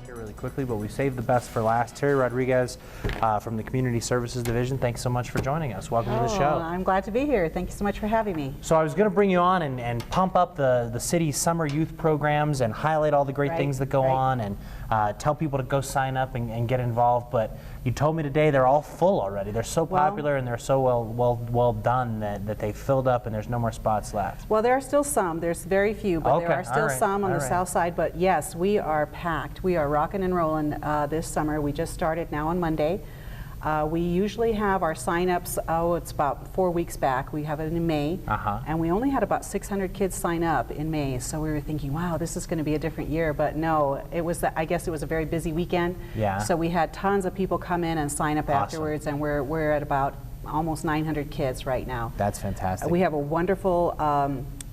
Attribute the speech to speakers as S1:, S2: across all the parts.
S1: here really quickly, but we saved the best for last. Teri Rodriguez from the Community Services Division, thanks so much for joining us. Welcome to the show.
S2: I'm glad to be here. Thank you so much for having me.
S1: So I was going to bring you on and pump up the city's summer youth programs and highlight all the great things that go on and tell people to go sign up and get involved, but you told me today they're all full already. They're so popular and they're so well done that they filled up and there's no more spots left.
S2: Well, there are still some. There's very few, but there are still some on the south side. But yes, we are packed. We are rocking and rolling this summer. We just started now on Monday. We usually have our sign-ups, it's about 4 weeks back. We have it in May, and we only had about 600 kids sign up in May. So we were thinking, wow, this is going to be a different year. But no, it was. I guess it was a very busy weekend. Yeah. So we had tons of people come in and sign up afterwards, and we're at about almost 900 kids right now.
S1: That's fantastic.
S2: We have a wonderful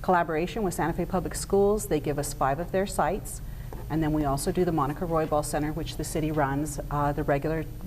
S2: collaboration with Santa Fe Public Schools. They give us 5 of their sites. And then we also do the Monica Roybal Center, which the city runs the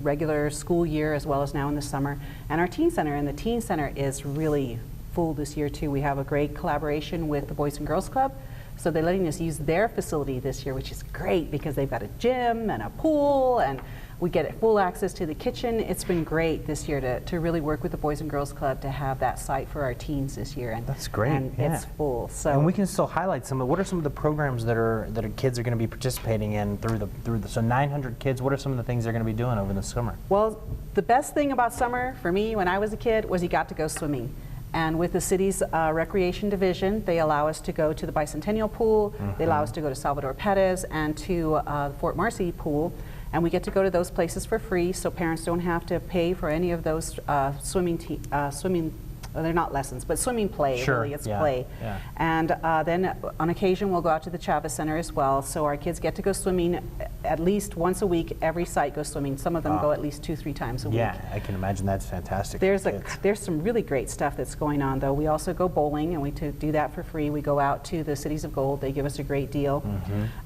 S2: regular school year as well as now in the summer. And our teen center, and the teen center is really full this year too. We have a great collaboration with the Boys and Girls Club. So they're letting us use their facility this year, which is great because they've got a gym and a pool, and we get full access to the kitchen. It's been great this year to really work with the Boys and Girls Club to have that site for our teens this year. And
S1: that's great.
S2: And it's full. So
S1: and we can still highlight some of what are some of the programs that our kids are going to be participating in through the so 900 kids. What are some of the things they're going to be doing over the summer?
S2: Well, the best thing about summer for me when I was a kid was you got to go swimming. And with the city's recreation division, they allow us to go to the Bicentennial Pool, they allow us to go to Salvador Perez and to Fort Marcy Pool, and we get to go to those places for free, so parents don't have to pay for any of those swimming, well, they're not lessons, but swimming play, really, it's play. Yeah. And then on occasion we'll go out to the Chavez Center as well, so our kids get to go swimming at least once a week. Every site goes swimming. Some of them go at least 2-3 times a week.
S1: Yeah, I can imagine that's fantastic.
S2: There's some really great stuff that's going on though. We also go bowling, and we do that for free. We go out to the Cities of Gold. They give us a great deal.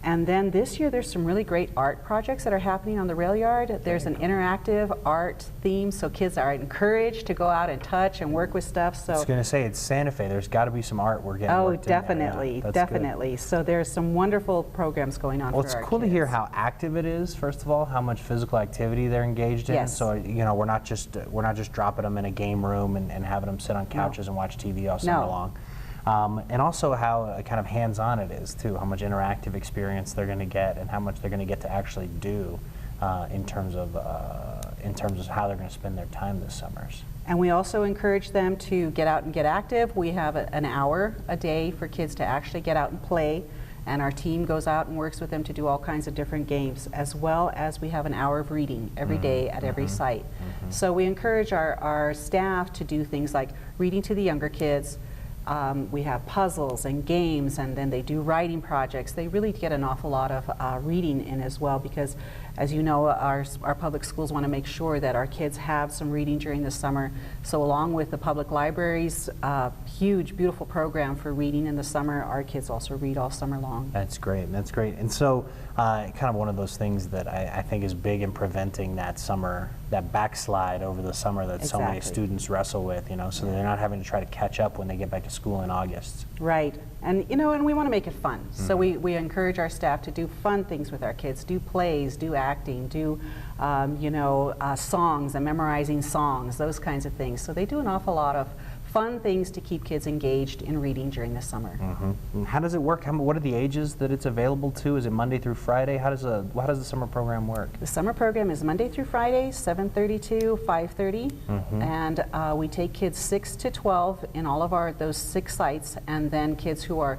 S2: And then this year there's some really great art projects that are happening on the rail yard. There's an interactive art theme, so kids are encouraged to go out and touch and work with stuff. So I was
S1: going to say, it's Santa Fe. There's got to be some art we're getting worked
S2: definitely,
S1: in there.
S2: definitely. Good. So there's some wonderful programs going on.
S1: Well,
S2: for
S1: it's
S2: our
S1: cool
S2: kids.
S1: to hear how active it is. First of all, how much physical activity they're engaged in.
S2: Yes.
S1: So we're not just dropping them in a game room and having them sit on couches and watch TV all summer long. And also how kind of hands-on it is too. How much interactive experience they're going to get, and how much they're going to get to actually do in terms of how they're going to spend their time this summer.
S2: And we also encourage them to get out and get active. We have an hour a day for kids to actually get out and play, and our team goes out and works with them to do all kinds of different games, as well as we have an hour of reading every day at every site. So we encourage our staff to do things like reading to the younger kids. We have puzzles and games, and then they do writing projects. They really get an awful lot of reading in as well, because as you know, our public schools want to make sure that our kids have some reading during the summer. So along with the public libraries, huge, beautiful program for reading in the summer, our kids also read all summer long.
S1: That's great. That's great. And so kind of one of those things that I think is big in preventing that backslide over the summer that so many students wrestle with, so they're not having to try to catch up when they get back to school in August.
S2: Right. And and we want to make it fun. So we encourage our staff to do fun things with our kids, do plays, do acting, do songs and memorizing songs, those kinds of things. So they do an awful lot of fun things to keep kids engaged in reading during the summer.
S1: And how does it work? What are the ages that it's available to? Is it Monday through Friday? How does the summer program work?
S2: The summer program is Monday through Friday, 7:30 to 5:30, and we take kids 6 to 12 in all of those 6 sites, and then kids who are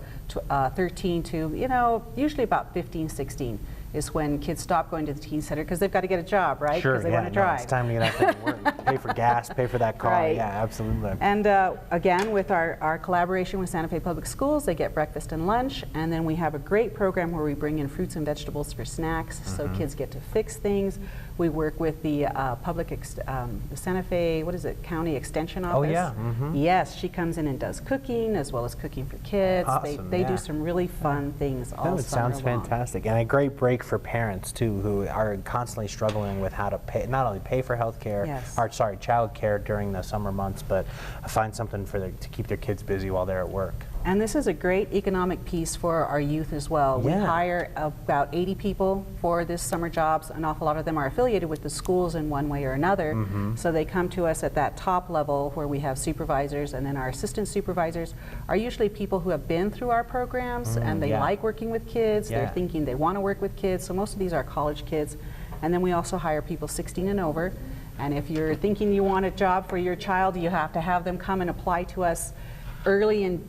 S2: 13 to usually about 15, 16. Is when kids stop going to the teen center because they've got to get a job, right?
S1: Sure,
S2: because they want to drive.
S1: It's time to get out there and work. Pay for gas, pay for that car.
S2: Right.
S1: Yeah, absolutely.
S2: And again, with our collaboration with Santa Fe Public Schools, they get breakfast and lunch, and then we have a great program where we bring in fruits and vegetables for snacks, so kids get to fix things. We work with the the Santa Fe, County Extension Office.
S1: Oh yeah.
S2: Yes, she comes in and does cooking as well as cooking for kids.
S1: Awesome,
S2: they do some really fun things all summer long.
S1: It sounds fantastic, and a great break for parents too, who are constantly struggling with how to not only pay for health care, child care during the summer months, but find something to keep their kids busy while they're at work.
S2: And this is a great economic piece for our youth as well. We hire about 80 people for this summer jobs. An awful lot of them are affiliated with the schools in one way or another. So they come to us at that top level where we have supervisors, and then our assistant supervisors are usually people who have been through our programs and they like working with kids. They're thinking they want to work with kids. So most of these are college kids. And then we also hire people 16 and over. And if you're thinking you want a job for your child, you have to have them come and apply to us early in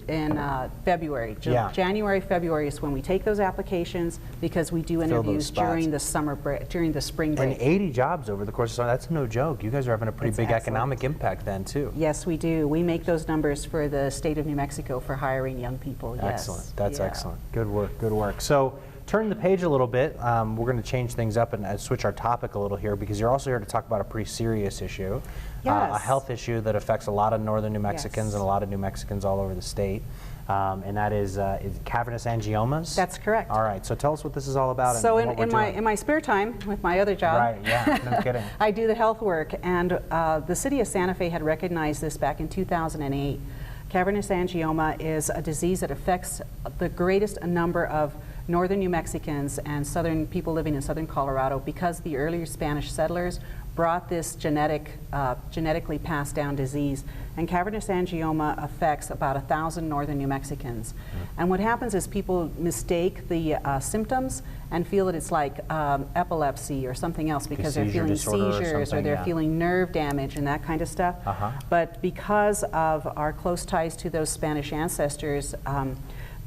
S2: February. January, February is when we take those applications, because we do interviews during the summer break, during the spring break.
S1: And 80 jobs over the course of summer, that's no joke. You guys are having a pretty big economic impact then too.
S2: Yes, we do. We make those numbers for the state of New Mexico for hiring young people.
S1: Excellent. That's excellent. Good work. Good work. So turn the page a little bit. We're going to change things up and switch our topic a little here, because you're also here to talk about a pretty serious issue. A health issue that affects a lot of northern New Mexicans and a lot of New Mexicans all over the state, and that is cavernous angiomas.
S2: That's correct.
S1: All right, so tell us what this is all about.
S2: So
S1: and
S2: in my spare time, with my other job,
S1: right? Yeah, no kidding.
S2: I do the health work, and the city of Santa Fe had recognized this back in 2008. Cavernous angioma is a disease that affects the greatest number of northern New Mexicans and southern people living in southern Colorado, because the earlier Spanish settlers brought this genetically passed down disease. And cavernous angioma affects about 1,000 northern New Mexicans. And what happens is people mistake the symptoms and feel that it's like epilepsy or something else, because they're feeling seizures or they're feeling nerve damage and that kind of stuff. But because of our close ties to those Spanish ancestors,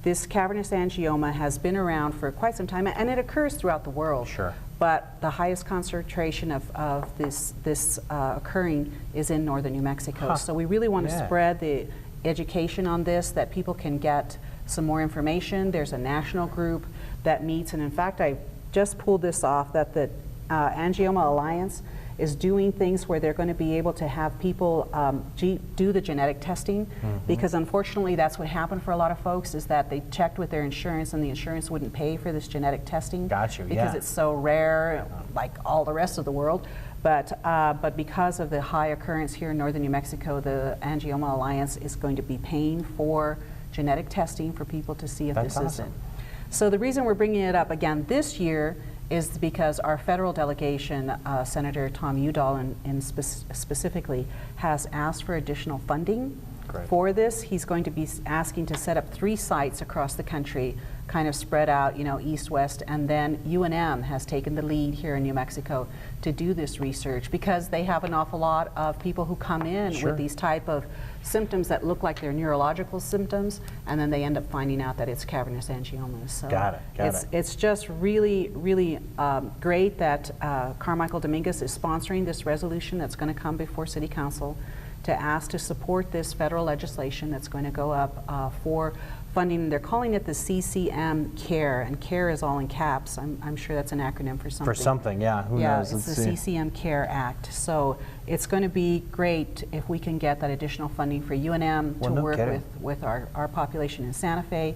S2: this cavernous angioma has been around for quite some time, and it occurs throughout the world.
S1: Sure.
S2: But the highest concentration of this occurring is in northern New Mexico. So we really want to spread the education on this, that people can get some more information. There's a national group that meets, and in fact, I just pulled this off, that the Angioma Alliance is doing things where they're going to be able to have people do the genetic testing, because unfortunately that's what happened for a lot of folks, is that they checked with their insurance and the insurance wouldn't pay for this genetic testing because it's so rare, like all the rest of the world. But because of the high occurrence here in northern New Mexico, the Angioma Alliance is going to be paying for genetic testing for people to see if this is it. So the reason we're bringing it up again this year is because our federal delegation, Senator Tom Udall specifically, has asked for additional funding for this. He's going to be asking to set up 3 sites across the country, kind of spread out, you know, east, west, and then UNM has taken the lead here in New Mexico to do this research, because they have an awful lot of people who come in with these type of symptoms that look like they're neurological symptoms, and then they end up finding out that it's cavernous angiomas. So it's just really, really great that Carmichael Dominguez is sponsoring this resolution that's going to come before City Council to ask to support this federal legislation that's going to go up for funding. They're calling it the CCM CARE, and CARE is all in caps. I'm sure that's an acronym for something.
S1: For something, yeah. Who knows?
S2: It's the CCM CARE Act. So it's going to be great if we can get that additional funding for UNM to work with our population in Santa Fe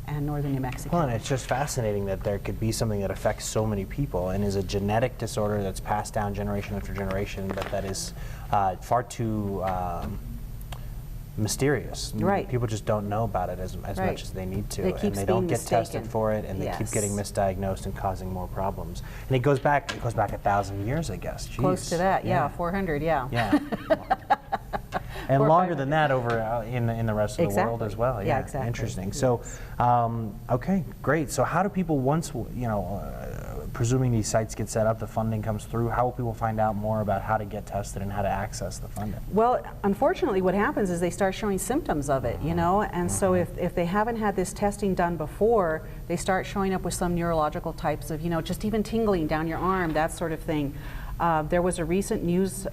S2: and northern New Mexico.
S1: Well, and it's just fascinating that there could be something that affects so many people and is a genetic disorder that's passed down generation after generation, but that is far too mysterious.
S2: Right.
S1: People just don't know about it as much as they need to, and they don't get tested for it, and they keep getting misdiagnosed and causing more problems. And it goes back 1,000 years, I guess. Jeez.
S2: Close to that, 400,
S1: Yeah. And longer than that over in the rest of the world as well.
S2: Yeah, exactly.
S1: Interesting. So, okay, great. So how do people, once, you know, presuming these sites get set up, the funding comes through, how will people find out more about how to get tested and how to access the funding?
S2: Well, unfortunately what happens is they start showing symptoms of it, you know, and so if they haven't had this testing done before, they start showing up with some neurological types of, you know, just even tingling down your arm, that sort of thing. There was a recent news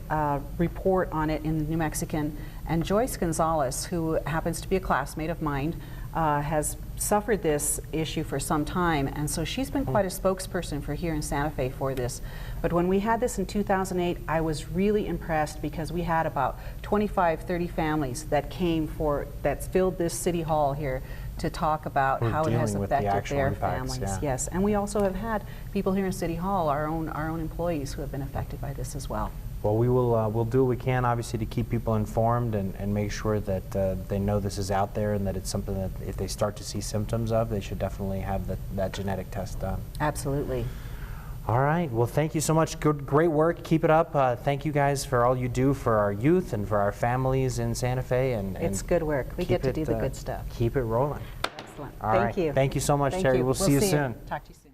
S2: report on it in the New Mexican, and Joyce Gonzalez, who happens to be a classmate of mine, has suffered this issue for some time, and so she's been quite a spokesperson for here in Santa Fe for this. But when we had this in 2008, I was really impressed, because we had about 25, 30 families that that filled this city hall here to talk about how it has affected their families. Yes, and we also have had people here in City Hall, our own employees, who have been affected by this as well.
S1: Well, we'll do what we can, obviously, to keep people informed and make sure that they know this is out there and that it's something that if they start to see symptoms of, they should definitely have that genetic test done.
S2: Absolutely.
S1: All right. Well, thank you so much. Great work. Keep it up. Thank you guys for all you do for our youth and for our families in Santa Fe. And
S2: it's good work. We get to do the good stuff.
S1: Keep it rolling.
S2: Excellent.
S1: All
S2: Thank
S1: right.
S2: you.
S1: Thank you so much,
S2: Thank
S1: Terry.
S2: you.
S1: We'll see you soon.
S2: Talk to you soon.